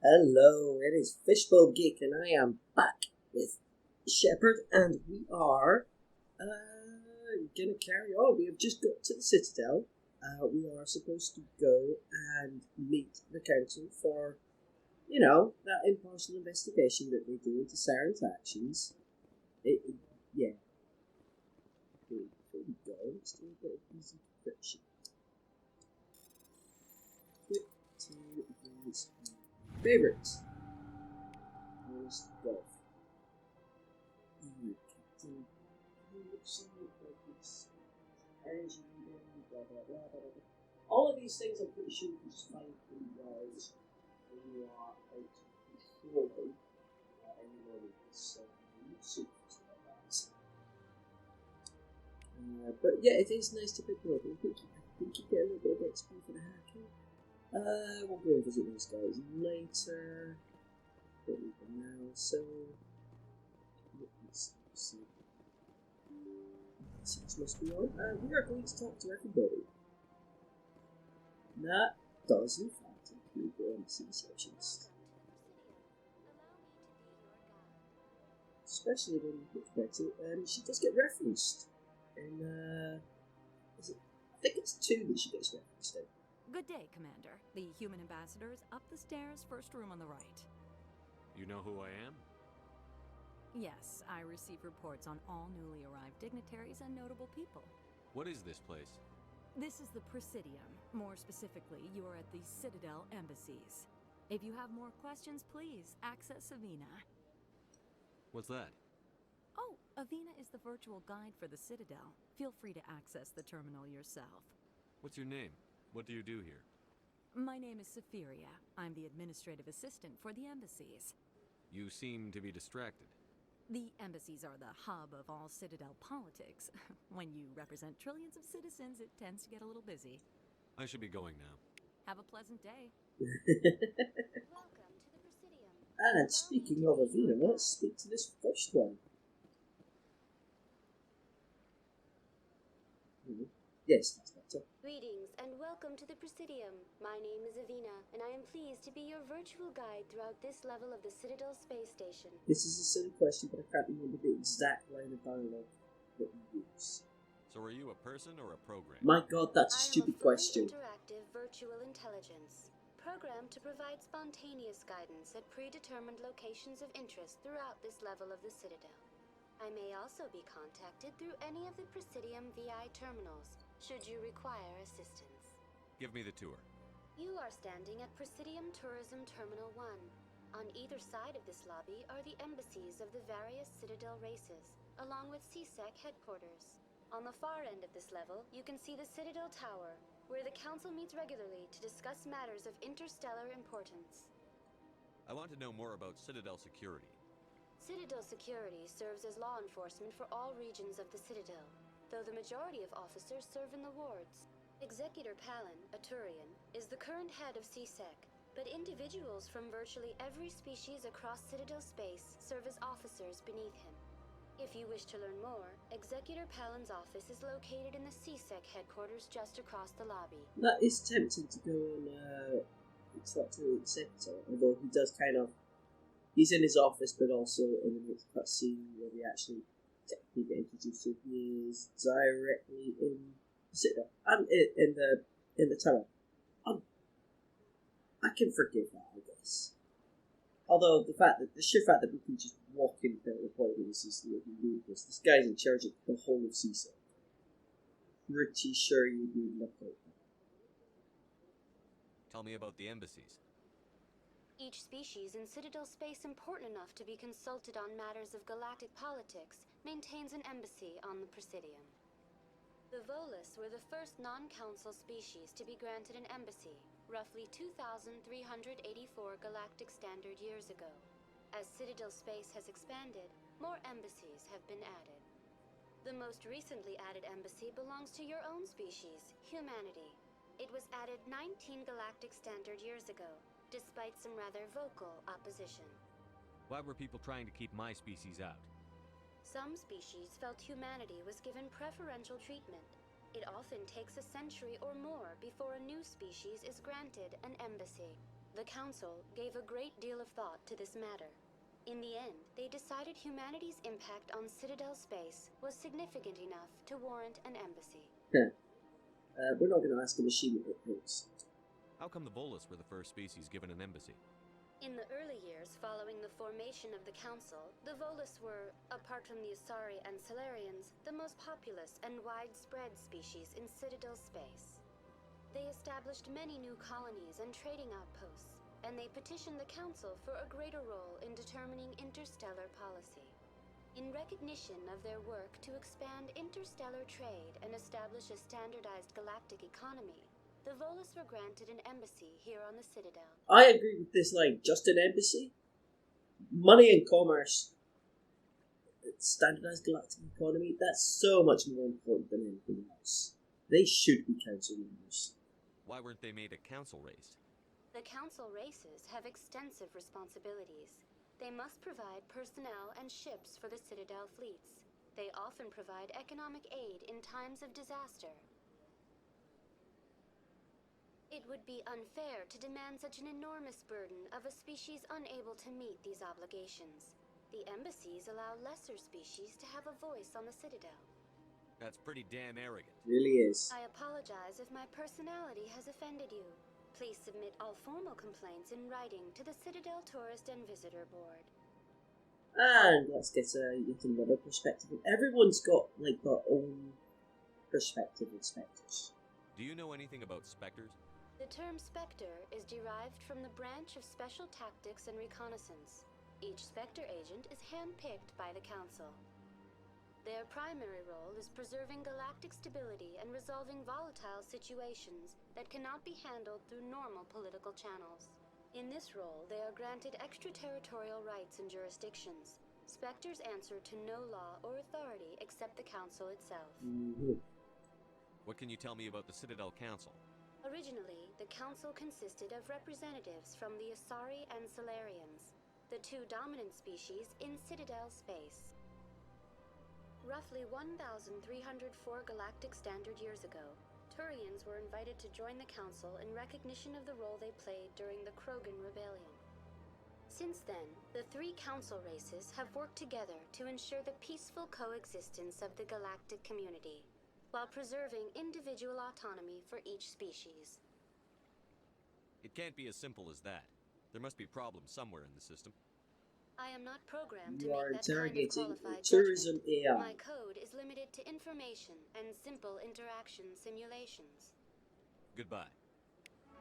Hello, it is fishbulbgeek, and I am back with Shepherd, and we are gonna carry on. We have just got to the Citadel. We are supposed to go and meet the council for, that impartial investigation that they do into Saren's actions. Yeah. Before we go, let's do a bit of easy description. Quick to advance. Favorites. Honest golf. Captain. Energy, blah, blah, blah, blah, blah. All of these things I'm pretty sure you can just find in yards when you are out patrolling anyone with this suit like that. But yeah, it is nice to pick them up. I think you get a little bit of XP for the haircut. We'll go and visit those guys later. Don't need them now, so let's see. This must be on. We are going to talk to everybody. That does, in fact, include the MC sections. Especially when you look at it, she does get referenced. And, I think it's 2 that she gets referenced in. Good day, Commander. The human ambassador is up the stairs, first room on the right. You know who I am? Yes, I receive reports on all newly arrived dignitaries and notable people. What is this place? This is the Presidium. More specifically, you are at the Citadel embassies. If you have more questions, please access Avina. What's that? Oh, Avina is the virtual guide for the Citadel. Feel free to access the terminal yourself. What's your name? What do you do here? My name is Safiria. I'm the administrative assistant for the embassies. You seem to be distracted. The embassies are the hub of all Citadel politics. When you represent trillions of citizens, it tends to get a little busy. I should be going now. Have a pleasant day. Welcome to the Presidium. And speaking of Avina, let's speak to this first one. Yes, that's better. Greetings and welcome to the Presidium. My name is Avina, and I am pleased to be your virtual guide throughout this level of the Citadel space station. This is a silly question, but I can't remember the exact line of dialogue that you use. So are you a person or a program? My god, that's a I am stupid fully question. interactive virtual intelligence, programmed to provide spontaneous guidance at predetermined locations of interest throughout this level of the Citadel. I may also be contacted through any of the Presidium VI terminals, should you require assistance. Give me the tour. You are standing at Presidium Tourism Terminal 1. On either side of this lobby are the embassies of the various Citadel races, along with CSEC headquarters. On the far end of this level, you can see the Citadel Tower, where the Council meets regularly to discuss matters of interstellar importance. I want to know more about Citadel security. Citadel security serves as law enforcement for all regions of the Citadel, though the majority of officers serve in the wards. Executor Palin, a Turian, is the current head of CSEC, but individuals from virtually every species across Citadel space serve as officers beneath him. If you wish to learn more, Executor Palin's office is located in the CSEC headquarters just across the lobby. That is tempting to go and talk to the secretary, although he does kind of... He's in his office, but also in the next cutscene where we actually technically get introduced to. He is directly in the Citadel. I'm in the tunnel. I can forgive that, I guess. Although the sheer fact that we can just walk in without reporting this is ludicrous. This guy's in charge of the whole of CSEC. Pretty sure you'd need luck out. Tell me about the embassies. Each species in Citadel space important enough to be consulted on matters of galactic politics maintains an embassy on the Presidium. The Volus were the first non-council species to be granted an embassy, roughly 2,384 galactic standard years ago. As Citadel space has expanded, more embassies have been added. The most recently added embassy belongs to your own species, humanity. It was added 19 galactic standard years ago, despite some rather vocal opposition. Why were people trying to keep my species out? Some species felt humanity was given preferential treatment. It often takes a century or more before a new species is granted an embassy. the Council gave a great deal of thought to this matter. In the end, they decided humanity's impact on Citadel space was significant enough to warrant an embassy. We're not going to ask a machine what it thinks. How come the Volus were the first species given an embassy? In the early years following the formation of the Council, the Volus were, apart from the Asari and Solarians, the most populous and widespread species in Citadel space. They established many new colonies and trading outposts, and they petitioned the Council for a greater role in determining interstellar policy. In recognition of their work to expand interstellar trade and establish a standardized galactic economy, the Volus were granted an embassy here on the Citadel. I agree with this line, just an embassy. Money and commerce, standardized galactic economy, that's so much more important than anything else. They should be council members. Why weren't they made a council race? The Council races have extensive responsibilities. They must provide personnel and ships for the Citadel fleets. They often provide economic aid in times of disaster. It would be unfair to demand such an enormous burden of a species unable to meet these obligations. The embassies allow lesser species to have a voice on the Citadel. That's pretty damn arrogant. Really is. I apologize if my personality has offended you. Please submit all formal complaints in writing to the Citadel Tourist and Visitor Board. And let's get yet another perspective. Everyone's got like their own perspective of specters. Do you know anything about specters? The term Spectre is derived from the branch of Special Tactics and Reconnaissance. Each Spectre agent is handpicked by the Council. Their primary role is preserving galactic stability and resolving volatile situations that cannot be handled through normal political channels. In this role, they are granted extraterritorial rights and jurisdictions. Spectres answer to no law or authority except the Council itself. Mm-hmm. What can you tell me about the Citadel Council? Originally, the Council consisted of representatives from the Asari and Solarians, the two dominant species in Citadel space. Roughly 1,304 galactic standard years ago, Turians were invited to join the Council in recognition of the role they played during the Krogan Rebellion. Since then, the three Council races have worked together to ensure the peaceful coexistence of the galactic community, while preserving individual autonomy for each species. It can't be as simple as that. There must be problems somewhere in the system. I am not programmed You to are make that kind of interrogating qualified tourism judgment. AI. My code is limited to information and simple interaction simulations. Goodbye.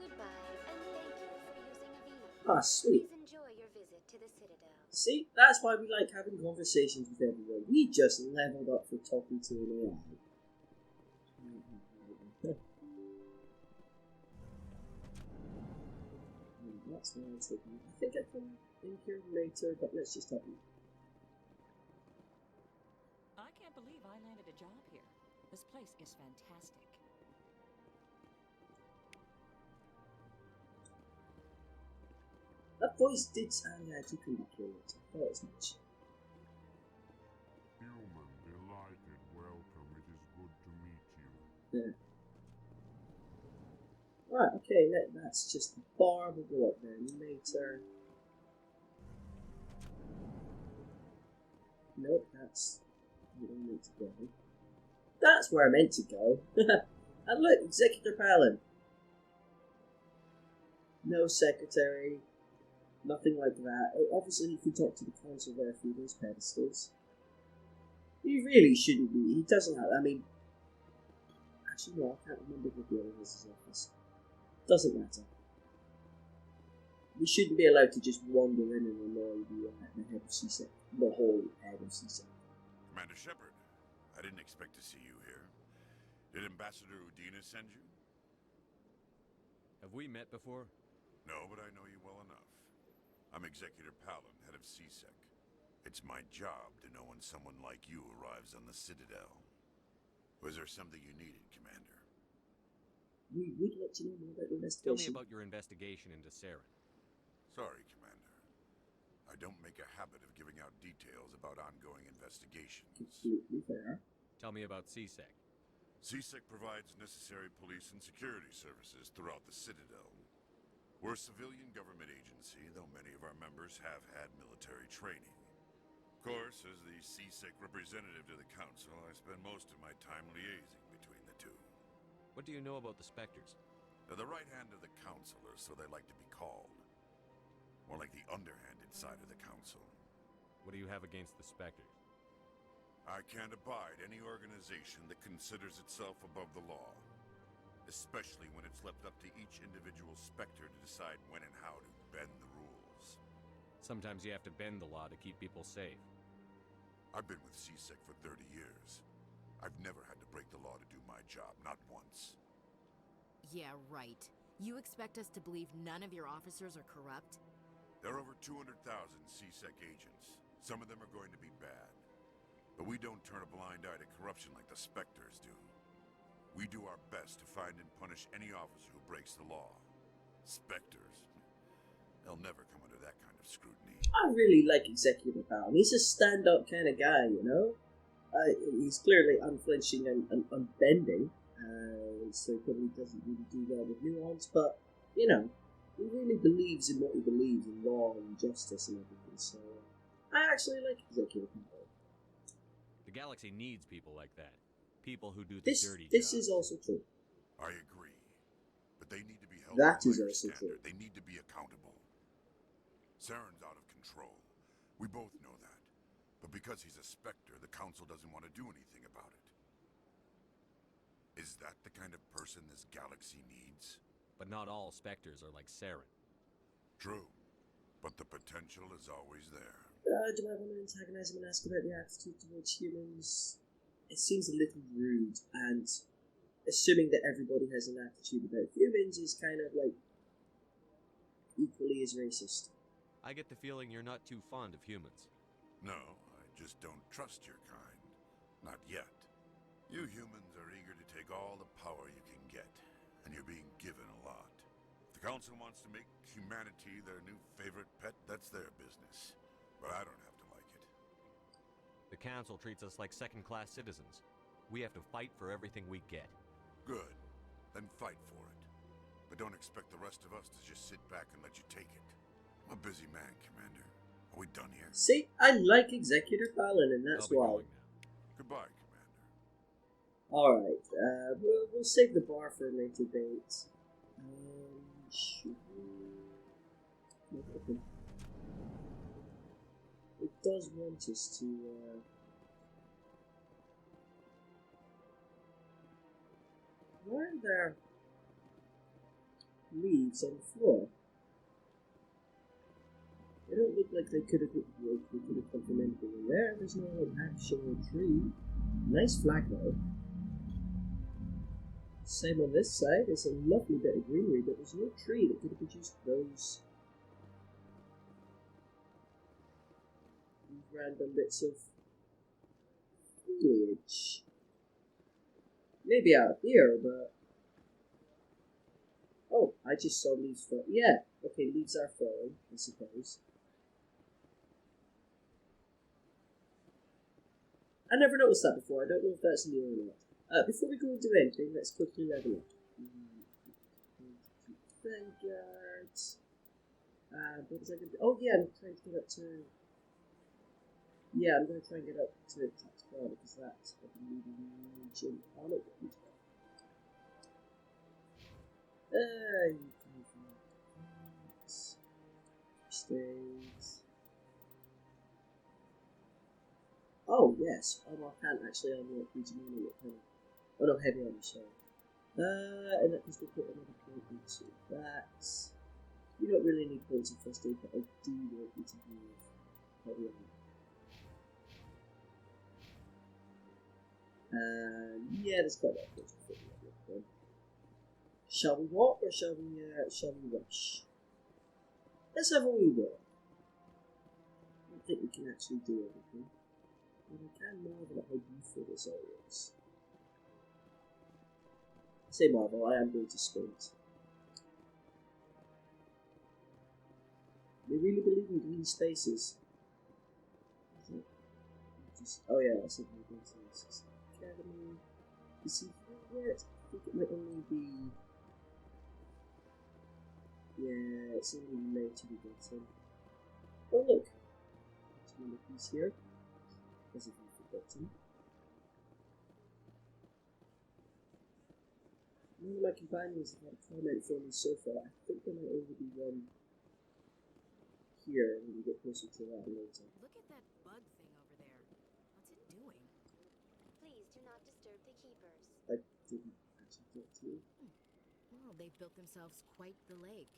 Goodbye, and thank you for using Avina. Ah, sweet. Please enjoy your visit to the Citadel. See, that's why we like having conversations with everyone. We just leveled up for talking to an AI. That's what I was thinking. I think I can in here later, but let's just have a look. I can't believe I landed a job here. This place is fantastic. That voice did sound like to come back here later. I thought as much. Human, delighted, welcome. It is good to meet you. Yeah. Right, okay, that's just the bar. We'll go up there later. Nope, that's where I meant to go. That's where I meant to go. And look, Executor Palin. No secretary, nothing like that. Obviously, he can talk to the council there through those pedestals. He really shouldn't be. He doesn't have. I mean, actually, no, I can't remember what the other was his office. Doesn't matter. We shouldn't be allowed to just wander in and annoy the head of CSEC, the whole head of CSEC. Commander Shepard, I didn't expect to see you here. Did Ambassador Udina send you? Have we met before? No, but I know you well enough. I'm Executor Palin, head of CSEC. It's my job to know when someone like you arrives on the Citadel. Was there something you needed, Commander? We would like to know more about the Tell me investigation. about your investigation into Saren. Sorry, Commander. I don't make a habit of giving out details about ongoing investigations. Completely fair. Tell me about CSEC. CSEC provides necessary police and security services throughout the Citadel. We're a civilian government agency, though many of our members have had military training. Of course, as the CSEC representative to the Council, I spend most of my time liaising between the two. What do you know about the Spectres? They're the right hand of the Council, or so they like to be called. More like the underhanded side of the Council. What do you have against the Spectres? I can't abide any organization that considers itself above the law. Especially when it's left up to each individual Spectre to decide when and how to bend the rules. Sometimes you have to bend the law to keep people safe. I've been with CSEC for 30 years. I've never had to break the law to do my job, not once. Yeah, right. You expect us to believe none of your officers are corrupt? There are over 200,000 CSEC agents. Some of them are going to be bad. But we don't turn a blind eye to corruption like the Spectres do. We do our best to find and punish any officer who breaks the law. Spectres. They'll never come under that kind of scrutiny. I really like Executive Power. He's a stand-up kind of guy, you know? He's clearly unflinching and unbending, so he probably doesn't really do well with nuance, but, you know, he really believes in what he believes in law and justice and everything, so I actually like Executive Power. The galaxy needs people like that. People who do the dirty job. This is also true. I agree. But they need to be held That to a is higher also standard. true. They need to be accountable. Saren's out of control. We both know that. But because he's a Spectre, the Council doesn't want to do anything about it. Is that the kind of person this galaxy needs? But not all Spectres are like Saren. True. But the potential is always there. Do I want to antagonize him and ask about the attitude towards humans? It seems a little rude, and assuming that everybody has an attitude about humans is kind of like equally as racist. I get the feeling you're not too fond of humans. No, I just don't trust your kind. Not yet. You humans are eager to take all the power you can get, and you're being given a lot. If the Council wants to make humanity their new favorite pet, that's their business. But I don't have to like it. The Council treats us like second-class citizens. We have to fight for everything we get. Good. Then fight for it. But don't expect the rest of us to just sit back and let you take it. I'm a busy man, Commander. Are we done here? See, I like Executor Fallon, and that's I'll be why. going now. Goodbye, Commander. Alright, we'll save the bar for a later date. Should we... Okay. It does want us to, why are there leaves on the floor? They don't look like they could have come from anything in there. There's no actual tree. Nice flag though. Same on this side. There's a lovely bit of greenery, but there's no tree that could have produced those random bits of foliage. Maybe out here, but oh, I just saw leaves fall. Yeah, okay, leaves are falling, I suppose. I never noticed that before. I don't know if that's new or not. Before we go into anything, let's quickly level up. Vanguards. What was I going to do? Oh yeah, I'm trying to get up to... Yeah, I'm going to try and get up to tactical because that's what I'm leading on it. Stays. Oh yes, I can't actually unlock these money at home. Oh no, heavy armor, sorry. And that just will put another point into that. You don't really need points of first aid, but I do want you to have heavy armor. Yeah, there's quite a lot of points to fit in that. Shall we walk or shall we rush? Let's have a wee walk. I don't think we can actually do everything. But I can marvel at how beautiful this all is. I say marvel, I am going to sprint. They really believe in green spaces. Oh yeah, that's something we're going to this academy. You see, I think it might only be... Yeah, it's only made to be gotten. Oh look! There's another piece here. As if you've forgotten. None of my companions have had a comment for me so far. I think there might only be one here when we get closer to that later. Look at that bug thing over there. What's it doing? Please do not disturb the keepers. I didn't actually get to. Well, they've built themselves quite the lake.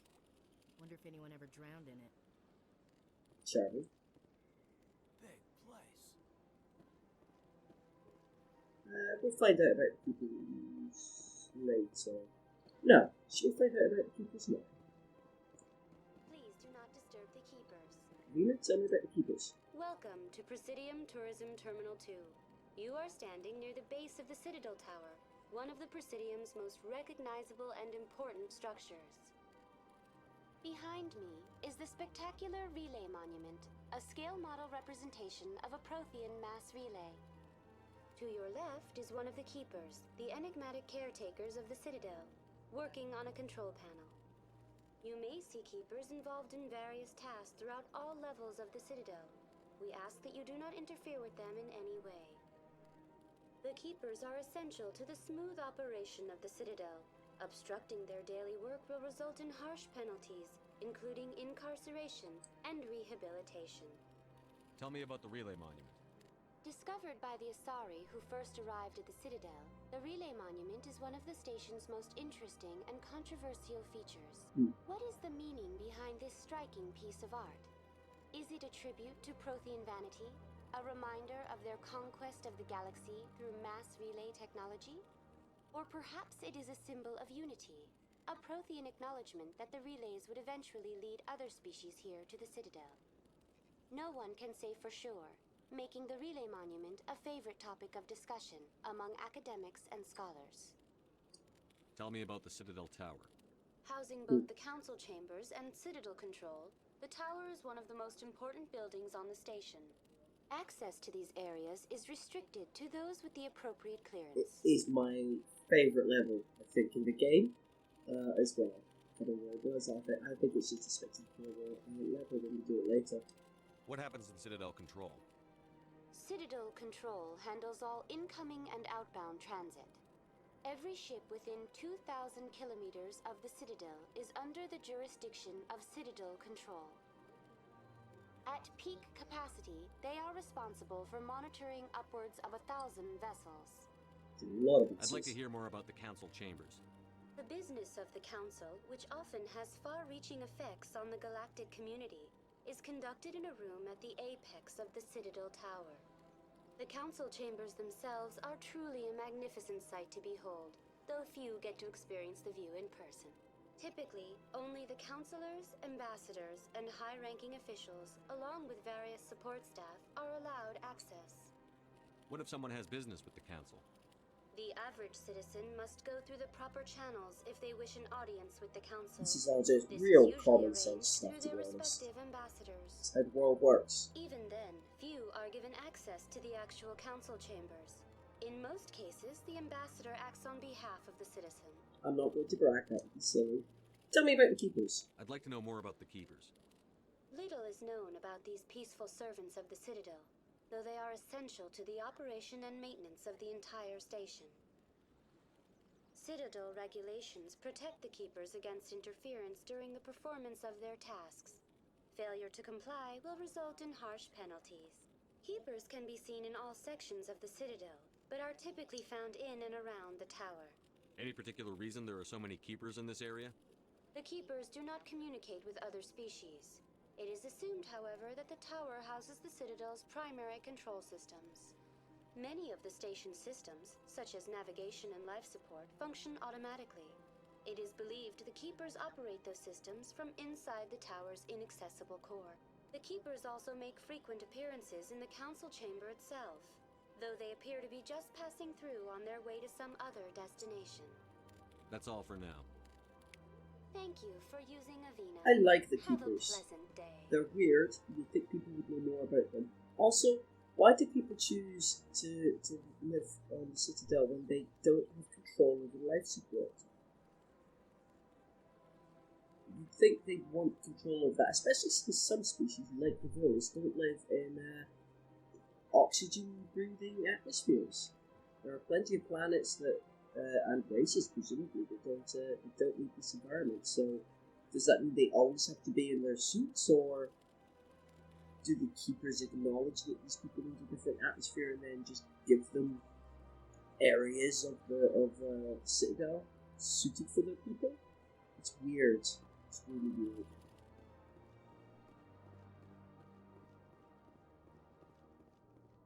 Wonder if anyone ever drowned in it. Charlie. Big place. We'll find out about the keepers later. No, should we find out about the keepers now? Please do not disturb the keepers. Avina, tell me about the keepers. Welcome to Presidium Tourism Terminal 2. You are standing near the base of the Citadel Tower, one of the Presidium's most recognizable and important structures. Behind me is the spectacular Relay Monument, a scale model representation of a Prothean mass relay. To your left is one of the keepers, the enigmatic caretakers of the Citadel, working on a control panel. You may see keepers involved in various tasks throughout all levels of the Citadel. We ask that you do not interfere with them in any way. The keepers are essential to the smooth operation of the Citadel. Obstructing their daily work will result in harsh penalties, including incarceration and rehabilitation. Tell me about the Relay Monument. Discovered by the Asari who first arrived at the Citadel, the Relay Monument is one of the station's most interesting and controversial features. What is the meaning behind this striking piece of art? Is it a tribute to Prothean vanity? A reminder of their conquest of the galaxy through mass relay technology? Or perhaps it is a symbol of unity, a Prothean acknowledgement that the relays would eventually lead other species here to the Citadel. No one can say for sure, making the Relay Monument a favorite topic of discussion among academics and scholars. Tell me about the Citadel Tower. Housing both the council chambers and Citadel control, the tower is one of the most important buildings on the station. Access to these areas is restricted to those with the appropriate clearance. It is my favourite level, I think, in the game as well. I don't know, I think it's just a spectacular level when you do it later. What happens in Citadel Control? Citadel Control handles all incoming and outbound transit. Every ship within 2,000 kilometers of the Citadel is under the jurisdiction of Citadel Control. At peak capacity, they are responsible for monitoring upwards of 1,000 vessels. It's a lot of I'd like to hear more about the Council Chambers. The business of the Council, which often has far-reaching effects on the galactic community, is conducted in a room at the apex of the Citadel Tower. The Council Chambers themselves are truly a magnificent sight to behold, though few get to experience the view in person. Typically, only the councilors, ambassadors, and high-ranking officials, along with various support staff, are allowed access. What if someone has business with the Council? The average citizen must go through the proper channels if they wish an audience with the Council. This is all just This real is usually common arranged sense stuff, through to their be honest. respective ambassadors. That's how the world works. Even then, few are given access to the actual council chambers. In most cases, the ambassador acts on behalf of the citizen. I'm not going to brag, that would be silly. Tell me about the keepers. I'd like to know more about the Keepers. Little is known about these peaceful servants of the Citadel, though they are essential to the operation and maintenance of the entire station. Citadel regulations protect the keepers against interference during the performance of their tasks. Failure to comply will result in harsh penalties. Keepers can be seen in all sections of the Citadel, but are typically found in and around the tower. Any particular reason there are so many Keepers in this area? The keepers do not communicate with other species. It is assumed, however, that the tower houses the Citadel's primary control systems. Many of the station's systems, such as navigation and life support, function automatically. It is believed the keepers operate those systems from inside the tower's inaccessible core. The keepers also make frequent appearances in the council chamber itself, though they appear to be just passing through on their way to some other destination. That's all for now. Thank you for using Avina. I like the Have a keepers. pleasant day. They're weird. You'd think people would know more about them. Also, why do people choose to live on the Citadel when they don't have control over life support? you'd think they'd want control of that, especially since some species, like the voles, don't live in oxygen-breathing atmospheres. There are plenty of planets that, and races presumably, that don't need this environment. So, does that mean they always have to be in their suits, or do the keepers acknowledge that these people need a different atmosphere and then just give them areas of the citadel suited for their people? It's weird. It's really weird.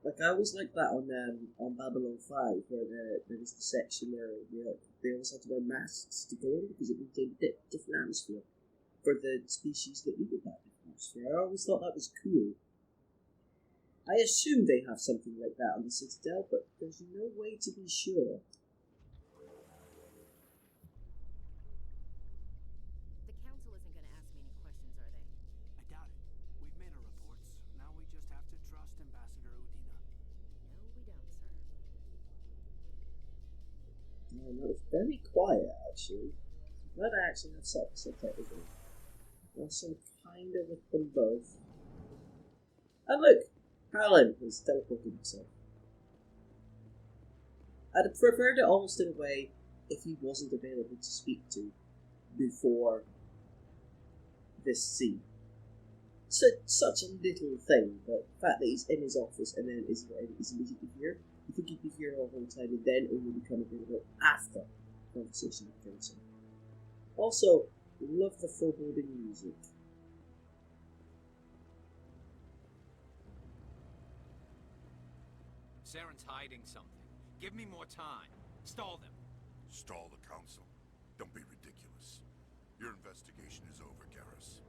Like, I always like that on Babylon 5, where there was the section where they always had to wear masks to go in because it maintained a different atmosphere for the species that needed that different atmosphere. I always thought that was cool. I assume they have something like that on the Citadel, but there's no way to be sure. The council isn't going to ask me any questions, are they? I doubt it. We've made our reports. Now we just have to trust Ambassador Avina. No, we don't, sir. No, that was very quiet, actually. I'm glad I actually have subtitles on. Also, kind of with them both. And look! Alan has teleported himself. I'd have preferred it almost in a way if he wasn't available to speak to before this scene. It's such a little thing, but the fact that he's in his office and then is immediately here, you think he'd be here all the time and then only become available after the conversation with Council. Also, love the foreboding music. Saren's hiding something. Give me more time. Stall them. Stall the council. Don't be ridiculous. Your investigation is over, Garrus.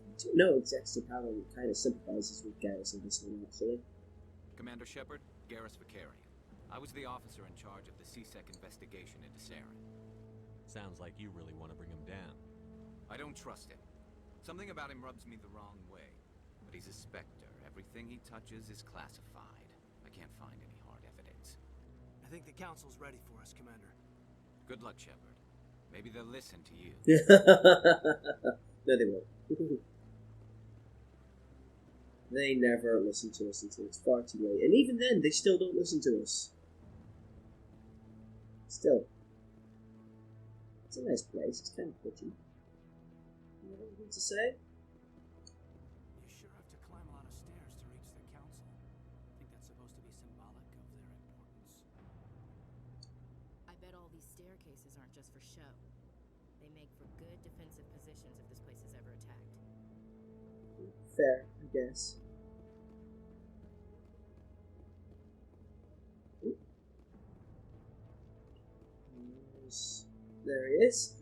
I do know Executive Howard kind of sympathizes with Garrus in this one, actually. Commander Shepard, Garrus Vicarian. I was the officer in charge of the CSEC investigation into Saren. Sounds like you really want to bring him down. I don't trust him. Something about him rubs me the wrong way. But he's a Spectre. Everything he touches is classified. I can't find any hard evidence. I think the council's ready for us, Commander. Good luck, Shepard. Maybe they'll listen to you. No, they won't. They never listen to us until it's far too late. And even then, they still don't listen to us. Still. It's a nice place. It's kind of pretty. You have anything to say? You sure have to climb a lot of stairs to reach the council. Think that's supposed to be symbolic of their importance? I bet all these staircases aren't just for show. They make for good defensive positions if this place is ever attacked. Fair, I guess. Ooh. There he is.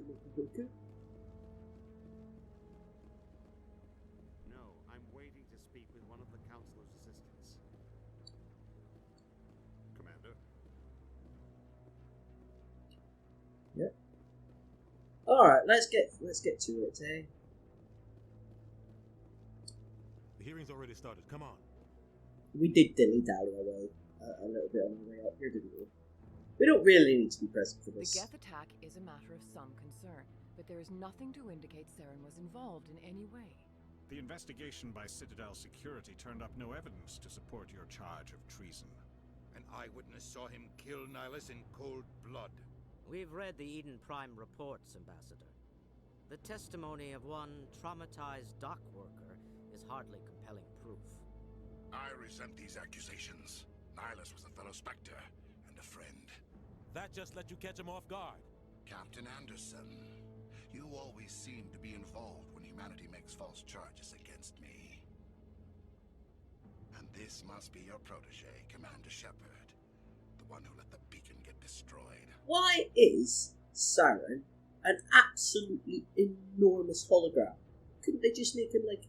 No, I'm waiting to speak with one of the councilor's assistants. Commander? Yep. Alright, let's get to it, eh? The hearing's already started. Come on. We did dilly-dally away a little bit on the way up here, didn't we? We don't really need to be present for The this. Geth attack is a matter of some concern, but there is nothing to indicate Saren was involved in any way. The investigation by Citadel Security turned up no evidence to support your charge of treason. An eyewitness saw him kill Nihilus in cold blood. We've read the Eden Prime reports, Ambassador. The testimony of one traumatized dock worker is hardly compelling proof. I resent these accusations. Nihilus was a fellow Spectre and a friend. That just let you catch him off guard. Captain Anderson, you always seem to be involved when humanity makes false charges against me. And this must be your protege, Commander Shepard, the one who let the beacon get destroyed. Why is Saren an absolutely enormous hologram? Couldn't they just make him like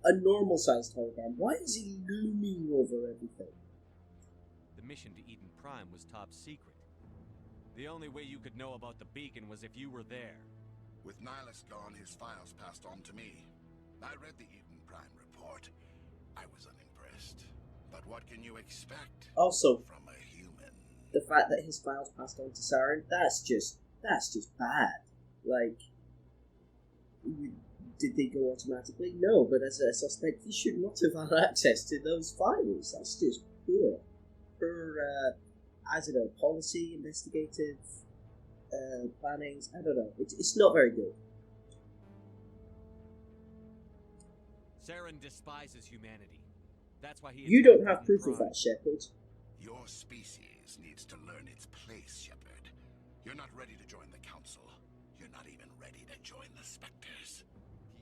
a normal-sized hologram? Why is he looming over everything? The mission to Eden Prime was top secret. The only way you could know about the beacon was if you were there. With Nihilus gone, his files passed on to me. I read the Eden Prime report. I was unimpressed. But what can you expect Also, from a human? The fact that his files passed on to Saren, that's just bad. Like, did they go automatically? No, but as a suspect, he should not have had access to those files. That's just poor. I don't know, policy, investigative plannings. I don't know. It's not very good. Saren despises humanity. That's why he. You don't have proof of that, Shepard. Your species needs to learn its place, Shepard. You're not ready to join the Council. You're not even ready to join the Spectres.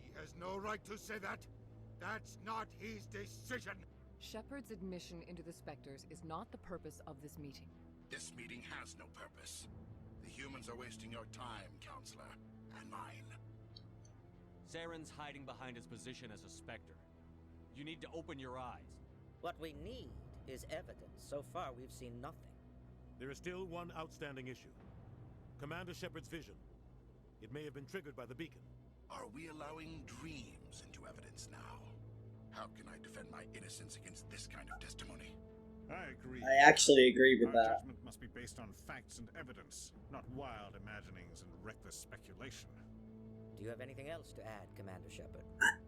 He has no right to say that. That's not his decision. Shepard's admission into the Spectres is not the purpose of this meeting. This meeting has no purpose. The humans are wasting your time, Counselor, and mine. Saren's hiding behind his position as a Spectre. You need to open your eyes. What we need is evidence. So far, we've seen nothing. There is still one outstanding issue. Commander Shepard's vision. It may have been triggered by the beacon. Are we allowing dreams into evidence now? How can I defend my innocence against this kind of testimony? I agree. I actually agree with Our that. judgment must be based on facts and evidence, not wild imaginings and reckless speculation. Do you have anything else to add, Commander Shepard?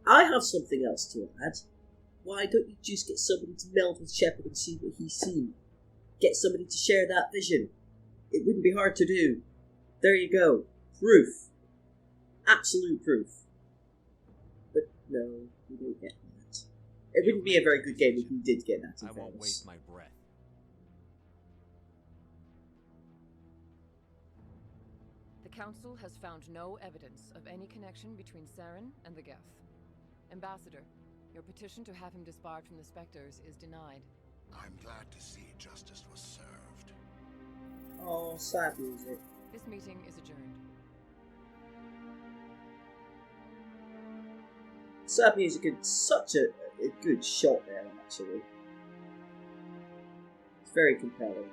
I have something else to add. Why don't you just get somebody to meld with Shepard and see what he's seen? Get somebody to share that vision. It wouldn't be hard to do. There you go. Proof. Absolute proof. But no, we don't get that. It wouldn't be a very good game if we did get that. I won't waste my breath. The Council has found no evidence of any connection between Saren and the Geth. Ambassador, your petition to have him disbarred from the Spectres is denied. I'm glad to see justice was served. Oh, sad music. This meeting is adjourned. Sad music and such a good shot there, actually. It's very compelling.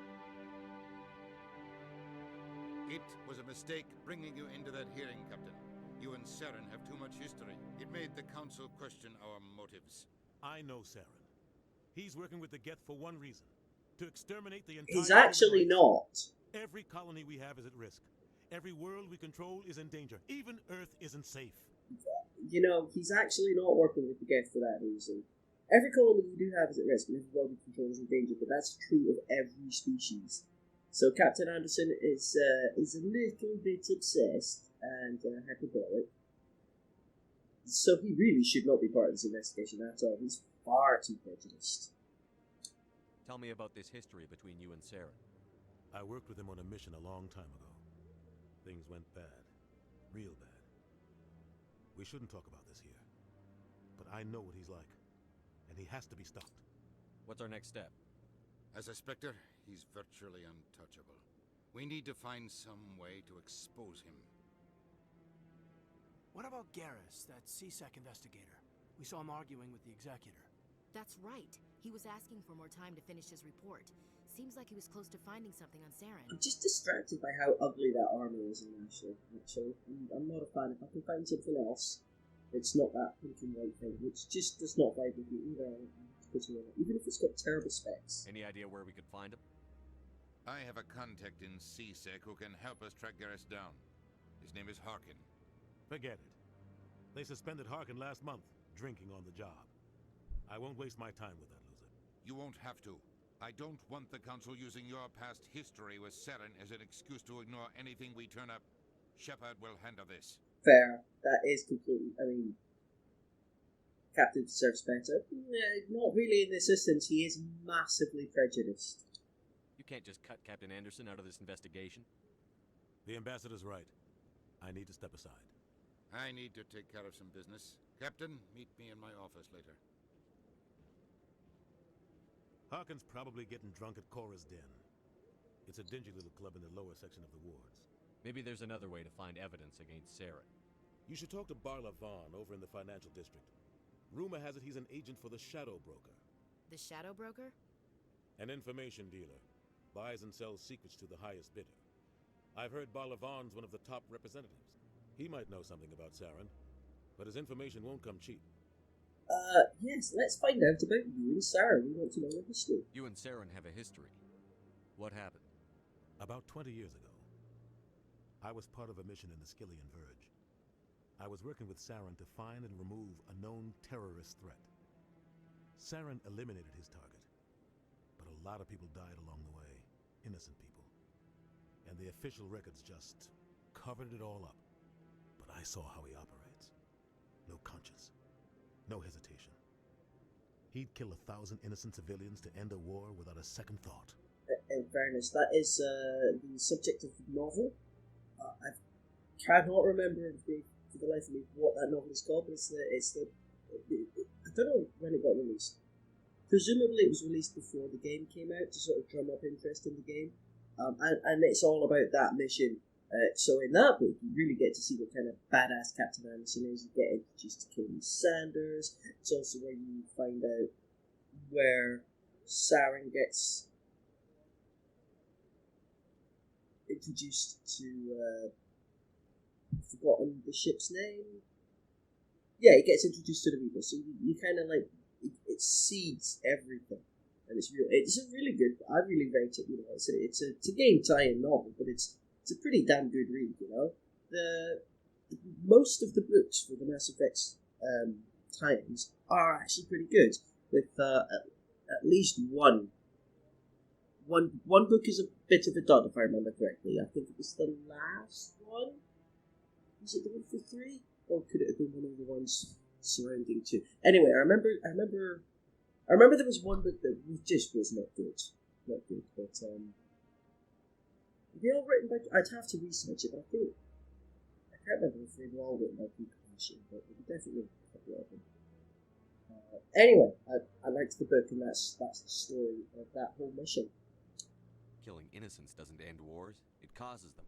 It was a mistake bringing you into that hearing, Captain. You and Saren have too much history. It made the Council question our motives. I know Saren. He's working with the Geth for one reason. To exterminate the entire He's actually not. Every colony we have is at risk. Every world we control is in danger. Even Earth isn't safe. You know, he's actually not working with the Geth for that reason. Every colony you do have is at risk, and every world you control is in danger, but that's true of every species. So Captain Anderson is a little bit obsessed and hyperbolic. So he really should not be part of this investigation at all. He's far too prejudiced. Tell me about this history between you and Saren. I worked with him on a mission a long time ago. Things went bad. Real bad. We shouldn't talk about this here. But I know what he's like. And he has to be stopped. What's our next step? As a Spectre, he's virtually untouchable. We need to find some way to expose him. What about Garrus, that CSEC investigator? We saw him arguing with the Executor. That's right. He was asking for more time to finish his report. Seems like he was close to finding something on Saren. I'm just distracted by how ugly that armor is in Actually. I'm not a fan. If I can find something else, it's not that pink and white thing, which just does not vibe with me either. Even if it's got terrible specs. Any idea where we could find him? I have a contact in CSEC who can help us track Garrus down. His name is Harkin. Forget it. They suspended Harkin last month, drinking on the job. I won't waste my time with that loser. You won't have to. I don't want the Council using your past history with Saren as an excuse to ignore anything we turn up. Shepard will handle this. Fair. That is completely... Captain deserves better. Not really in this instance. He is massively prejudiced. You can't just cut Captain Anderson out of this investigation. The ambassador's right. I need to step aside. I need to take care of some business. Captain, meet me in my office later. Harkin's probably getting drunk at Cora's Den. It's a dingy little club in the lower section of the wards. Maybe there's another way to find evidence against Saren. You should talk to Barla Vaughn over in the financial district. Rumor has it he's an agent for the Shadow Broker. The Shadow Broker? An information dealer. Buys and sells secrets to the highest bidder. I've heard Barla Vaughn's one of the top representatives. He might know something about Saren, but his information won't come cheap. Yes, let's find out about you and Saren. We want to know the history. You and Saren have a history. What happened? About 20 years ago, I was part of a mission in the Skillian Verge. I was working with Saren to find and remove a known terrorist threat. Saren eliminated his target, but a lot of people died along the way, innocent people. And the official records just covered it all up. But I saw how he operates. No conscience, no hesitation. He'd kill 1,000 innocent civilians to end a war without a second thought. In fairness, that is the subject of the novel. I cannot remember for the life of me what that novel is called, but I don't know when it got released. Presumably it was released before the game came out to sort of drum up interest in the game. And it's all about that mission. So in that book, you really get to see what kind of badass Captain Anderson is. You get introduced to Kim Sanders. It's also where you find out where Saren gets introduced to, I've forgotten the ship's name. Yeah, he gets introduced to the Reaper. So you kind of like, it seeds everything. And it's a really good, I really rate it, it's a game tie-in novel, but it's a pretty damn good read, Most of the books for the Mass Effect tie-ins are actually pretty good, with at least one book is a bit of a dud, if I remember correctly. I think it was the last one. Was it the one for 3? Or could it have been one of the ones surrounding 2? Anyway, I remember there was one book that just was not good. But they all written by, I'd have to research it, but I can't remember if they were all written by people, but there were definitely a couple of them. Anyway, I liked the book, and that's the story of that whole mission. Killing innocents doesn't end wars, it causes them.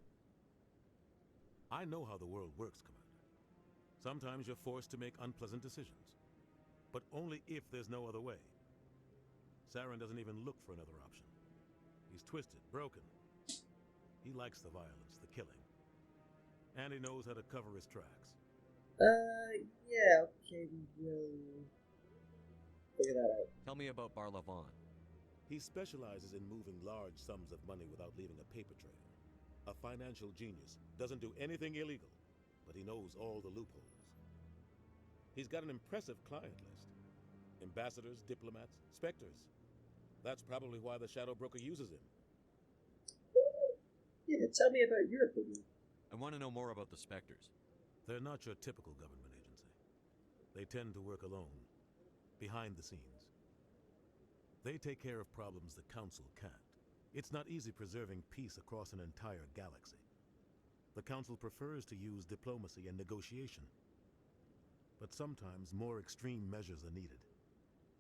I know how the world works, Commander. Sometimes you're forced to make unpleasant decisions, but only if there's no other way. Saren doesn't even look for another option. He's twisted, broken. He likes the violence, the killing. And he knows how to cover his tracks. Yeah, okay, we'll figure that out. Tell me about Barlavon. He specializes in moving large sums of money without leaving a paper trail. A financial genius, doesn't do anything illegal, but he knows all the loopholes. He's got an impressive client list. Ambassadors, diplomats, specters. That's probably why the Shadow Broker uses him. Yeah, tell me about your opinion. I want to know more about the Spectres. They're not your typical government agency. They tend to work alone, behind the scenes. They take care of problems the Council can't. It's not easy preserving peace across an entire galaxy. The Council prefers to use diplomacy and negotiation. But sometimes more extreme measures are needed.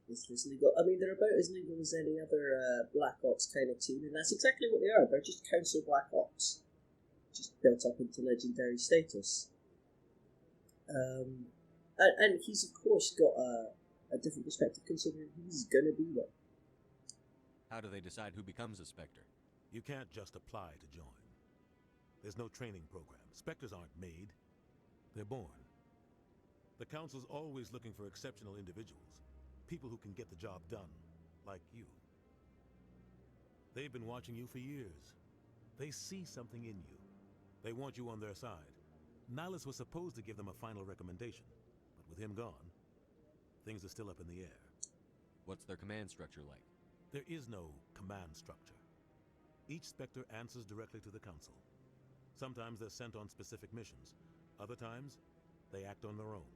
It's just legal. I mean, they're about as legal as any other Black Ops kind of team, and that's exactly what they are. They're just Council Black Ops, just built up into legendary status. And he's of course got a different perspective considering he's gonna be one. How do they decide who becomes a Spectre? You can't just apply to join. There's no training program. Spectres aren't made. They're born. The Council's always looking for exceptional individuals. People who can get the job done, like you. They've been watching you for years. They see something in you. They want you on their side. Nihilus was supposed to give them a final recommendation, but with him gone, things are still up in the air. What's their command structure like? There is no command structure. Each Spectre answers directly to the Council. Sometimes they're sent on specific missions. Other times, they act on their own.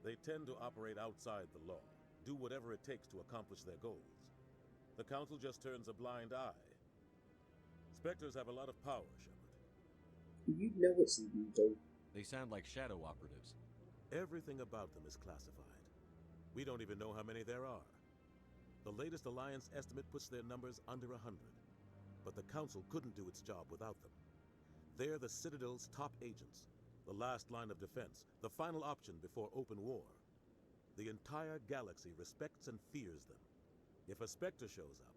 They tend to operate outside the law, do whatever it takes to accomplish their goals. The Council just turns a blind eye. Spectres have a lot of power, Shepard. You know it's illegal. They sound like shadow operatives. Everything about them is classified. We don't even know how many there are. The latest Alliance estimate puts their numbers under 100. But the Council couldn't do its job without them. They're the Citadel's top agents, the last line of defense, the final option before open war. The entire galaxy respects and fears them. If a Spectre shows up,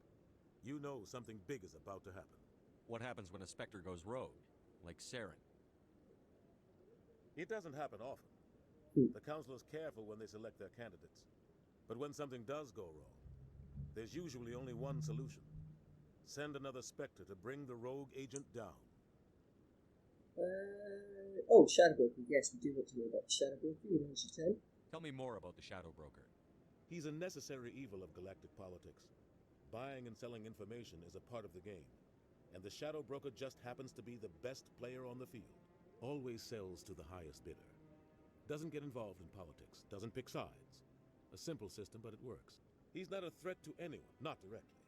you know something big is about to happen. What happens when a Spectre goes rogue, like Saren? It doesn't happen often. The Council is careful when they select their candidates. But when something does go wrong, there's usually only one solution. Send another Spectre to bring the rogue agent down. Oh, Shadow Broker. Yes, we do want to know about the Shadow Broker. You know, 10. Tell me more about the Shadow Broker. He's a necessary evil of galactic politics. Buying and selling information is a part of the game, and the Shadow Broker just happens to be the best player on the field. Always sells to the highest bidder. Doesn't get involved in politics, doesn't pick sides. A simple system, but it works. He's not a threat to anyone, not directly.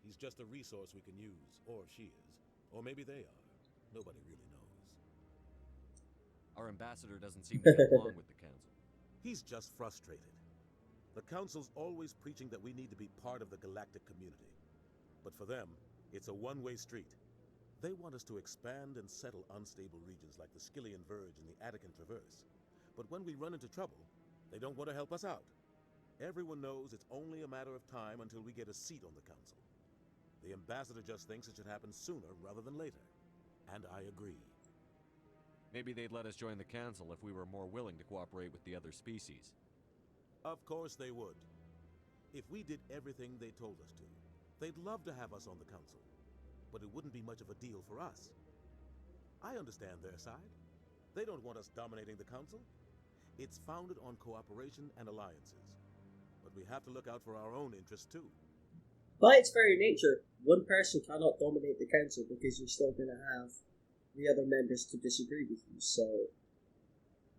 He's just a resource we can use, or she is, or maybe they are. Nobody really knows. Our ambassador doesn't seem to get along with the council. He's just frustrated. The council's always preaching that we need to be part of the galactic community. But for them, it's a one-way street. They want us to expand and settle unstable regions like the Skillian Verge and the Attican Traverse. But when we run into trouble, they don't want to help us out. Everyone knows it's only a matter of time until we get a seat on the council. The ambassador just thinks it should happen sooner rather than later. And I agree. Maybe they'd let us join the council if we were more willing to cooperate with the other species. Of course they would. If we did everything they told us to, they'd love to have us on the council. But it wouldn't be much of a deal for us. I understand their side. They don't want us dominating the council. It's founded on cooperation and alliances. But we have to look out for our own interests too. By its very nature, one person cannot dominate the council because you're still going to have the other members to disagree with you. So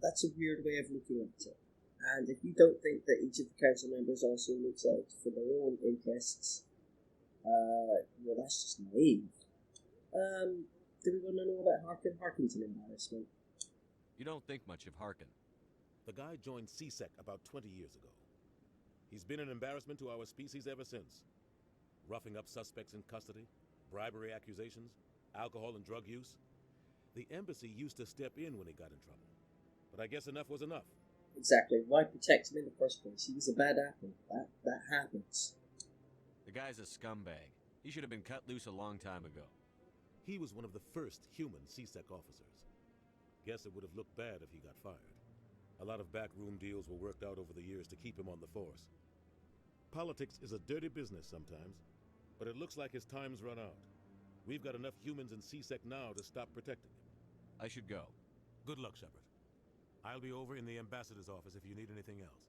that's a weird way of looking at it. And if you don't think that each of the council members also looks out for their own interests, well, that's just naive. Do we want to know about Harkin? Harkin's an embarrassment. You don't think much of Harkin. The guy joined CSEC about 20 years ago. He's been an embarrassment to our species ever since. Roughing up suspects in custody, bribery accusations, alcohol and drug use. The embassy used to step in when he got in trouble. But I guess enough was enough. Exactly. Why protect him in the first place? He was a bad apple. That happens. The guy's a scumbag. He should have been cut loose a long time ago. He was one of the first human CSEC officers. Guess it would have looked bad if he got fired. A lot of backroom deals were worked out over the years to keep him on the force. Politics is a dirty business sometimes, but it looks like his time's run out. We've got enough humans in CSEC now to stop protecting him. I should go. Good luck, Shepard. I'll be over in the ambassador's office if you need anything else.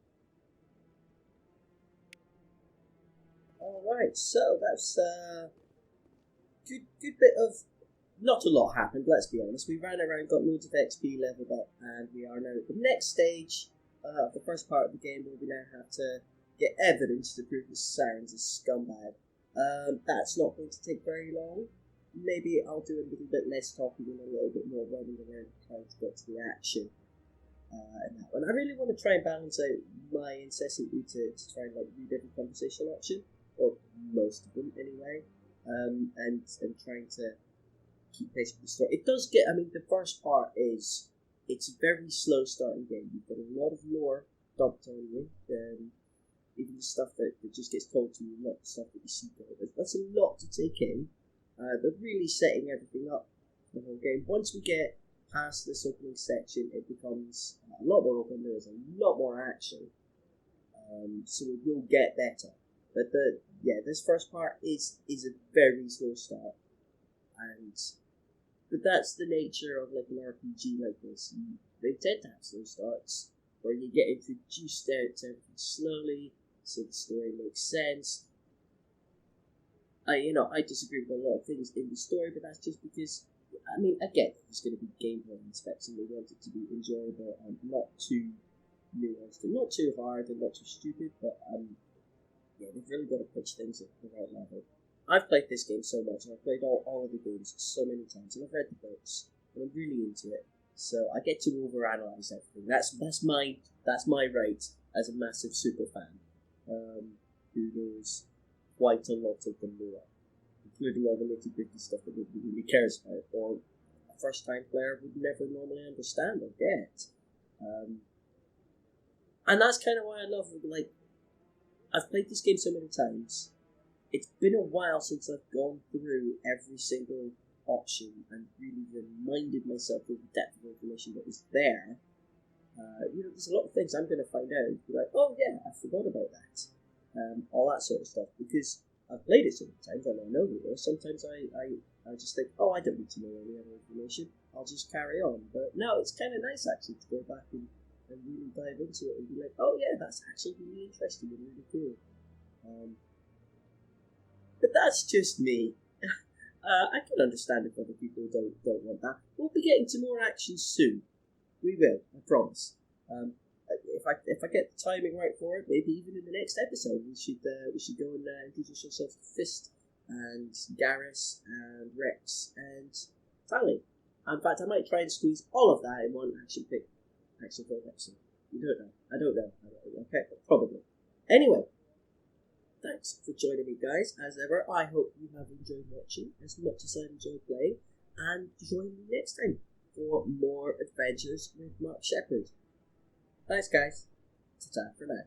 Alright, so that's good bit of... Not a lot happened, let's be honest. We ran around, got loads of XP leveled up, and we are now at the next stage of the first part of the game where we now have to get evidence to prove that Saren's a scumbag. That's not going to take very long. Maybe I'll do a little bit less talking and a little bit more running around trying to get to the action. And that one. I really want to try and balance out my incessant need to try and read every conversational option, or most of them anyway, and trying to keep pace with the story. It does get, the first part is, it's a very slow starting game. You've got a lot of lore dumped on you, even the stuff that just gets told to you, not the stuff that you see there. That's a lot to take in. They're really setting everything up for the whole game. Once we get past this opening section, it becomes a lot more open. There's a lot more action, so it will get better. But this first part is a very slow start, but that's the nature of an RPG like this. They tend to have slow starts where you get introduced to everything slowly, so the story makes sense. I disagree with a lot of things in the story, but that's just because, again, there's going to be gameplay aspects and we want it to be enjoyable and not too nuanced and not too hard and not too stupid, but they've really got to pitch things at the right level. I've played this game so much, and I've played all of the games so many times, and I've read the books, and I'm really into it, so I get to overanalyze everything. That's my right as a massive super fan, who knows quite a lot of the lore, including all the nitty-gritty stuff that nobody really cares about, or a first-time player would never normally understand or get. And that's kind of why I love it. I've played this game so many times. It's been a while since I've gone through every single option and really reminded myself of the depth of information that was there. There's a lot of things I'm going to find out. Be like, oh yeah, I forgot about that. All that sort of stuff. Because I've played it so many times and I know it. Sometimes I I just think, oh, I don't need to know any other information. I'll just carry on. But no, it's kind of nice actually to go back and really dive into it and be like, oh yeah, that's actually really interesting and really cool. But that's just me. I can understand if other people don't want that. We'll be getting to more action soon. We will, I promise. If I get the timing right for it, maybe even in the next episode, we should go and introduce ourselves to Fist and Garrus and Rex and Tally. In fact, I might try and squeeze all of that in one action film episode. You don't know. I don't know. Okay, probably. Anyway, thanks for joining me, guys. As ever, I hope you have enjoyed watching as much as I enjoyed playing, and join me next time for more adventures with Mark Shepard. Thanks, guys. Ta-ta for now.